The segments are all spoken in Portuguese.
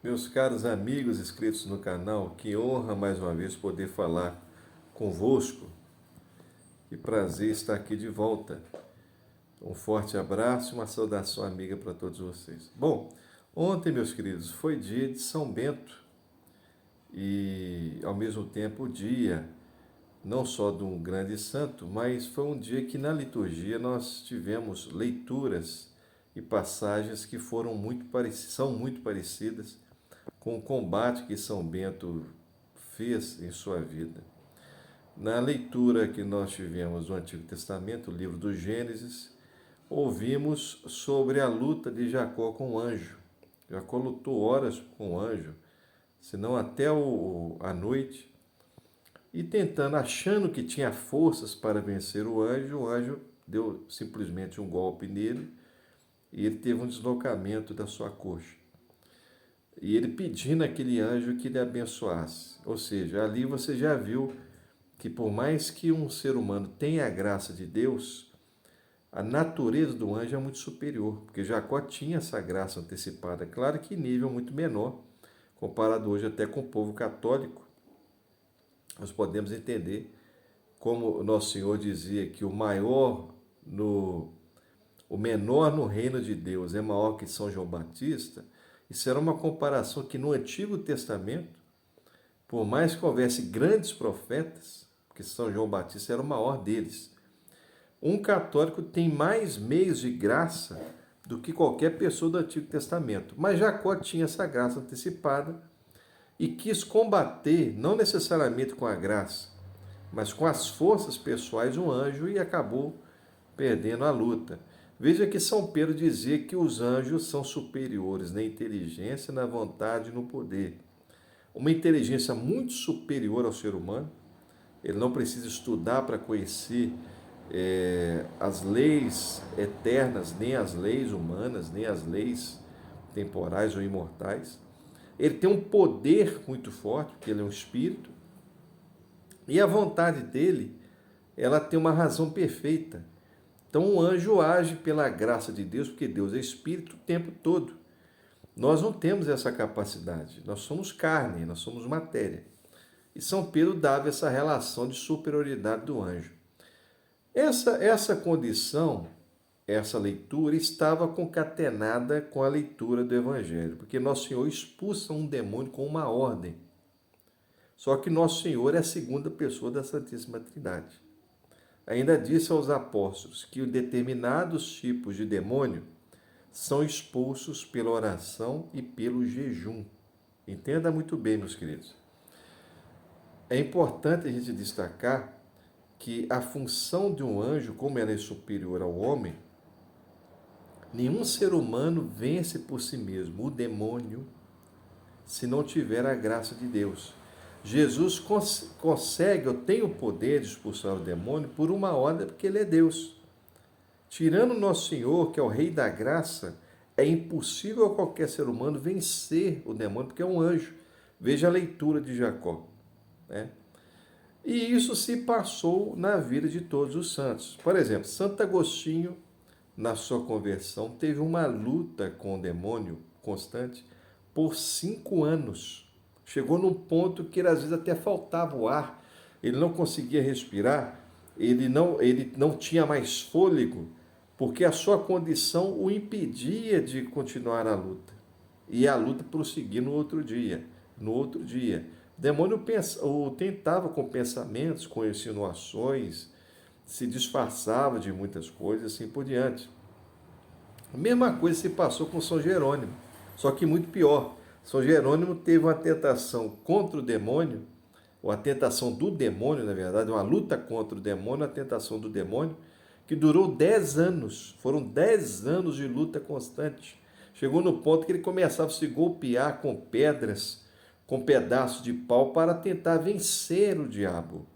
Meus caros amigos inscritos no canal, que honra mais uma vez poder falar convosco. Que prazer estar aqui de volta. Um forte abraço e uma saudação amiga para todos vocês. Bom, ontem, meus queridos, foi dia de São Bento e, ao mesmo tempo, o dia não só de um grande santo, mas foi um dia que na liturgia nós tivemos leituras e passagens que são muito parecidas com o combate que São Bento fez em sua vida. Na leitura que nós tivemos do Antigo Testamento, o livro do Gênesis, ouvimos sobre a luta de Jacó com o anjo. Jacó lutou horas com o anjo, senão até a noite, e tentando, achando que tinha forças para vencer o anjo deu simplesmente um golpe nele e ele teve um deslocamento da sua coxa. E ele pedindo àquele anjo que lhe abençoasse. Ou seja, ali você já viu que por mais que um ser humano tenha a graça de Deus, a natureza do anjo é muito superior, porque Jacó tinha essa graça antecipada, claro que em nível muito menor, comparado hoje até com o povo católico. Nós podemos entender como o nosso Senhor dizia que o menor no reino de Deus é maior que São João Batista. Isso era uma comparação que no Antigo Testamento, por mais que houvesse grandes profetas, porque São João Batista era o maior deles, um católico tem mais meios de graça do que qualquer pessoa do Antigo Testamento. Mas Jacó tinha essa graça antecipada e quis combater, não necessariamente com a graça, mas com as forças pessoais, um anjo e acabou perdendo a luta. Veja que São Pedro dizia que os anjos são superiores na inteligência, na vontade e no poder. Uma inteligência muito superior ao ser humano. Ele não precisa estudar para conhecer as leis eternas, nem as leis humanas, nem as leis temporais ou imortais. Ele tem um poder muito forte, porque ele é um espírito. E a vontade dele, ela tem uma razão perfeita. Então, um anjo age pela graça de Deus, porque Deus é espírito o tempo todo. Nós não temos essa capacidade. Nós somos carne, nós somos matéria. E São Pedro dava essa relação de superioridade do anjo. Essa condição, essa leitura, estava concatenada com a leitura do Evangelho, porque Nosso Senhor expulsa um demônio com uma ordem. Só que Nosso Senhor é a segunda pessoa da Santíssima Trindade. Ainda disse aos apóstolos que determinados tipos de demônio são expulsos pela oração e pelo jejum. Entenda muito bem, meus queridos. É importante a gente destacar que a função de um anjo, como ela é superior ao homem, nenhum ser humano vence por si mesmo o demônio se não tiver a graça de Deus. Jesus consegue, ou tem o poder de expulsar o demônio por uma ordem, porque ele é Deus. Tirando Nosso Senhor, que é o Rei da Graça, é impossível a qualquer ser humano vencer o demônio, porque é um anjo. Veja a leitura de Jacó. Né? E isso se passou na vida de todos os santos. Por exemplo, Santo Agostinho, na sua conversão, teve uma luta com o demônio constante por 5 anos. Chegou num ponto que às vezes até faltava o ar, ele não conseguia respirar, ele não tinha mais fôlego, porque a sua condição o impedia de continuar a luta. E a luta prosseguia no outro dia, no outro dia. O demônio o tentava com pensamentos, com insinuações, se disfarçava de muitas coisas, assim por diante. A mesma coisa se passou com São Jerônimo, só que muito pior. São Jerônimo teve uma tentação contra o demônio, ou a tentação do demônio, na verdade, uma luta contra o demônio, a tentação do demônio, que durou 10 anos. Foram 10 anos de luta constante. Chegou no ponto que ele começava a se golpear com pedras, com pedaços de pau, para tentar vencer o diabo.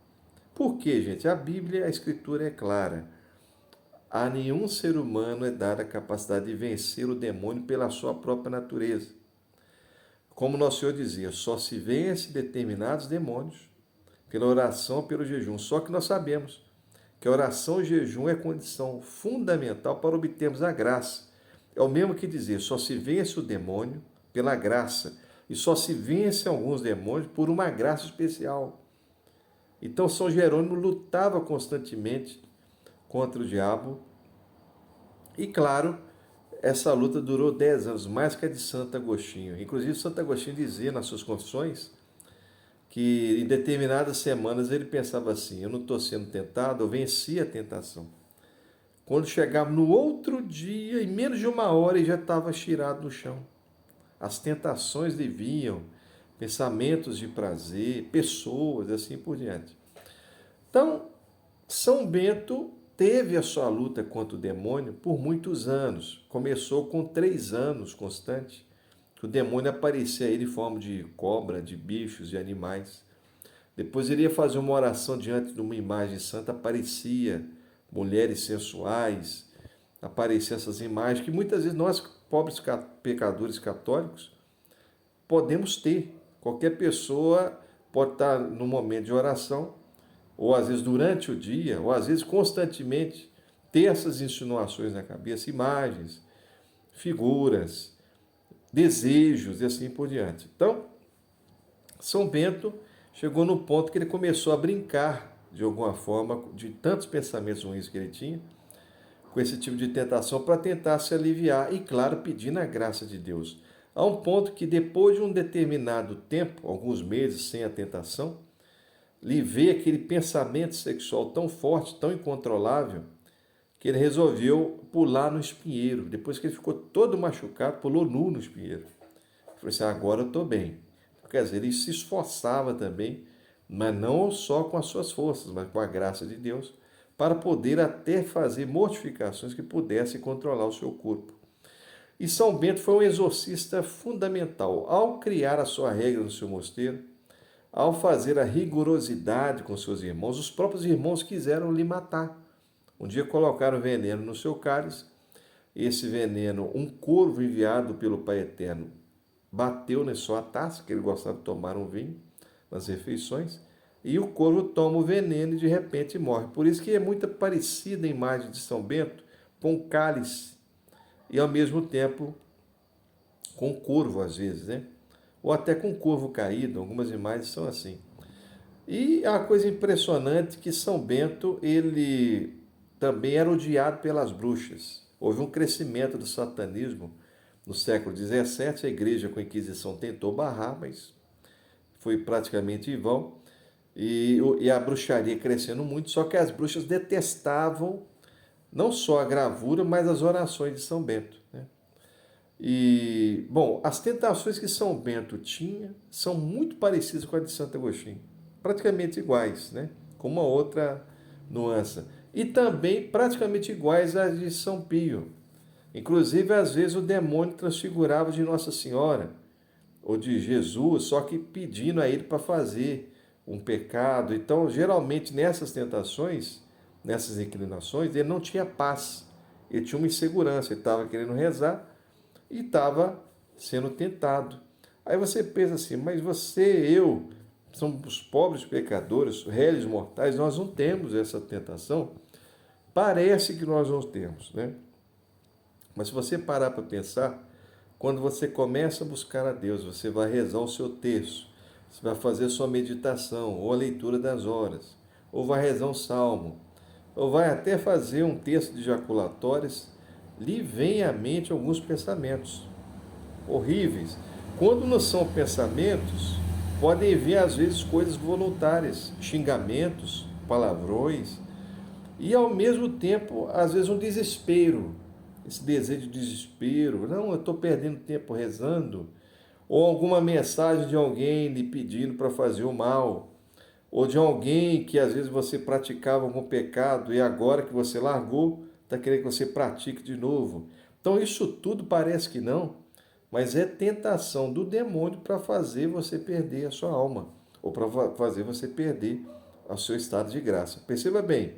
Por quê, gente? A Bíblia, a Escritura é clara. A nenhum ser humano é dada a capacidade de vencer o demônio pela sua própria natureza. Como Nosso Senhor dizia, só se vence determinados demônios pela oração, pelo jejum. Só que nós sabemos que a oração e jejum é condição fundamental para obtermos a graça. É o mesmo que dizer, só se vence o demônio pela graça. E só se vence alguns demônios por uma graça especial. Então São Jerônimo lutava constantemente contra o diabo. E claro, essa luta durou 10 anos, mais que a de Santo Agostinho. Inclusive, Santo Agostinho dizia nas suas confissões que em determinadas semanas ele pensava assim: eu não estou sendo tentado, eu venci a tentação. Quando chegava no outro dia, em menos de uma hora, ele já estava estirado no chão. As tentações lhe vinham, pensamentos de prazer, pessoas, assim por diante. Então, São Bento teve a sua luta contra o demônio por muitos anos. Começou com 3 anos constante, que o demônio aparecia a ele em forma de cobra, de bichos, de animais. Depois ele ia fazer uma oração diante de uma imagem santa, aparecia mulheres sensuais, apareciam essas imagens que muitas vezes nós, pobres pecadores católicos, podemos ter. Qualquer pessoa pode estar no momento de oração, ou às vezes durante o dia, ou às vezes constantemente, ter essas insinuações na cabeça, imagens, figuras, desejos e assim por diante. Então, São Bento chegou no ponto que ele começou a brincar, de alguma forma, de tantos pensamentos ruins que ele tinha, com esse tipo de tentação, para tentar se aliviar e, claro, pedindo a graça de Deus. A um ponto que depois de um determinado tempo, alguns meses sem a tentação, lhe veio aquele pensamento sexual tão forte, tão incontrolável, que ele resolveu pular no espinheiro. Depois que ele ficou todo machucado, pulou nu no espinheiro. Ele falou assim: agora eu estou bem. Quer dizer, ele se esforçava também, mas não só com as suas forças, mas com a graça de Deus, para poder até fazer mortificações que pudessem controlar o seu corpo. E São Bento foi um exorcista fundamental. Ao criar a sua regra no seu mosteiro, ao fazer a rigorosidade com seus irmãos, os próprios irmãos quiseram lhe matar. Um dia colocaram veneno no seu cálice. Esse veneno, um corvo enviado pelo Pai Eterno, bateu na sua taça, que ele gostava de tomar um vinho nas refeições, e o corvo toma o veneno e de repente morre. Por isso que é muito parecida a imagem de São Bento com o cálice e ao mesmo tempo com o corvo às vezes, né? Ou até com o corvo caído, algumas imagens são assim. E a coisa impressionante que São Bento, ele também era odiado pelas bruxas. Houve um crescimento do satanismo no século XVII, a igreja com a Inquisição tentou barrar, mas foi praticamente em vão. E a bruxaria crescendo muito, só que as bruxas detestavam não só a gravura, mas as orações de São Bento, né? E, bom, as tentações que São Bento tinha são muito parecidas com a de Santo Agostinho, praticamente iguais, né? Com uma outra nuance. E também praticamente iguais às de São Pio. Inclusive, às vezes, o demônio transfigurava de Nossa Senhora ou de Jesus, só que pedindo a ele para fazer um pecado. Então, geralmente, nessas tentações, nessas inclinações, ele não tinha paz. Ele tinha uma insegurança, ele estava querendo rezar e estava sendo tentado. Aí você pensa assim, mas você, eu, somos pobres pecadores, réis mortais, nós não temos essa tentação. Parece que nós não temos, né? Mas se você parar para pensar, quando você começa a buscar a Deus, você vai rezar o seu terço, você vai fazer sua meditação, ou a leitura das horas, ou vai rezar um salmo, ou vai até fazer um texto de jaculatórias, lhe vem à mente alguns pensamentos horríveis. Quando não são pensamentos, podem vir às vezes coisas voluntárias, xingamentos, palavrões, e ao mesmo tempo, às vezes um desespero, esse desejo de desespero, não, eu estou perdendo tempo rezando, ou alguma mensagem de alguém lhe pedindo para fazer o mal, ou de alguém que às vezes você praticava algum pecado e agora que você largou, está querendo que você pratique de novo. Então isso tudo parece que não, mas é tentação do demônio para fazer você perder a sua alma, ou para fazer você perder o seu estado de graça. Perceba bem,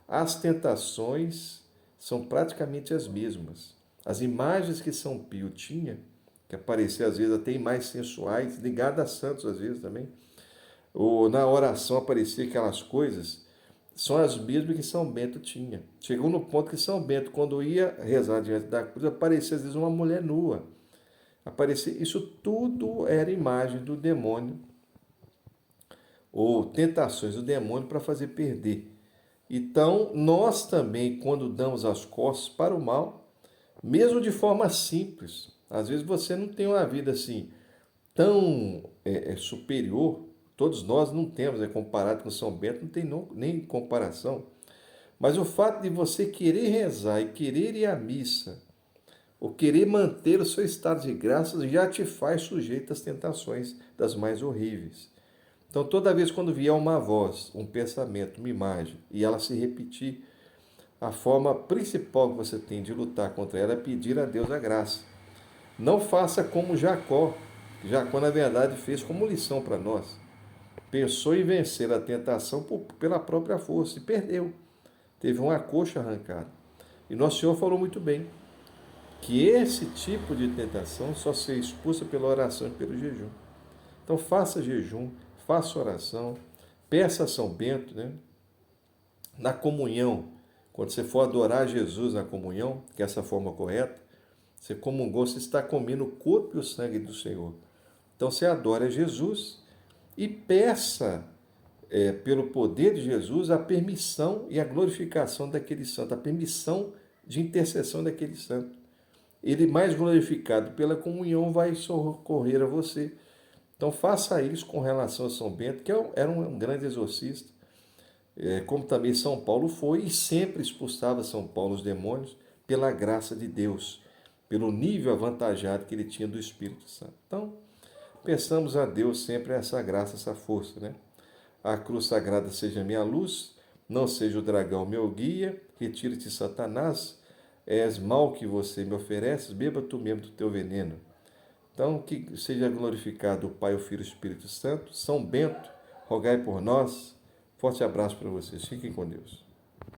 as tentações são praticamente as mesmas. As imagens que São Pio tinha, que apareciam às vezes até imagens sensuais, ligadas a santos às vezes também, ou na oração aparecia aquelas coisas, são as mesmas que São Bento tinha. Chegou no ponto que São Bento, quando ia rezar diante da cruz, aparecia às vezes uma mulher nua. aparecer. Isso tudo era imagem do demônio, ou tentações do demônio para fazer perder. Então, nós também, quando damos as costas para o mal, mesmo de forma simples, às vezes você não tem uma vida assim tão superior, todos nós não temos, comparado com São Bento, não tem nem comparação, mas o fato de você querer rezar e querer ir à missa, ou querer manter o seu estado de graças, já te faz sujeito às tentações das mais horríveis. Então, toda vez quando vier uma voz, um pensamento, uma imagem, e ela se repetir, a forma principal que você tem de lutar contra ela é pedir a Deus a graça. Não faça como Jacó. Jacó, na verdade, fez como lição para nós. Pensou em vencer a tentação pela própria força e perdeu. Teve uma coxa arrancada. E Nosso Senhor falou muito bem que esse tipo de tentação só se expulsa pela oração e pelo jejum. Então faça jejum, faça oração, peça a São Bento, né? Na comunhão, quando você for adorar Jesus na comunhão, que é essa forma correta, você comungou, você está comendo o corpo e o sangue do Senhor. Então você adora Jesus e peça, pelo poder de Jesus, a permissão e a glorificação daquele santo, a permissão de intercessão daquele santo. Ele, mais glorificado pela comunhão, vai socorrer a você. Então faça isso com relação a São Bento, que era um grande exorcista, como também São Paulo foi, e sempre expulsava São Paulo os demônios pela graça de Deus, pelo nível avantajado que ele tinha do Espírito Santo. Então, pensamos a Deus sempre essa graça, essa força, né? A cruz sagrada seja minha luz, não seja o dragão meu guia, retire-te, Satanás, és mal que você me ofereces, beba tu mesmo do teu veneno. Então, que seja glorificado o Pai, o Filho e o Espírito Santo. São Bento, rogai por nós. Forte abraço para vocês. Fiquem com Deus.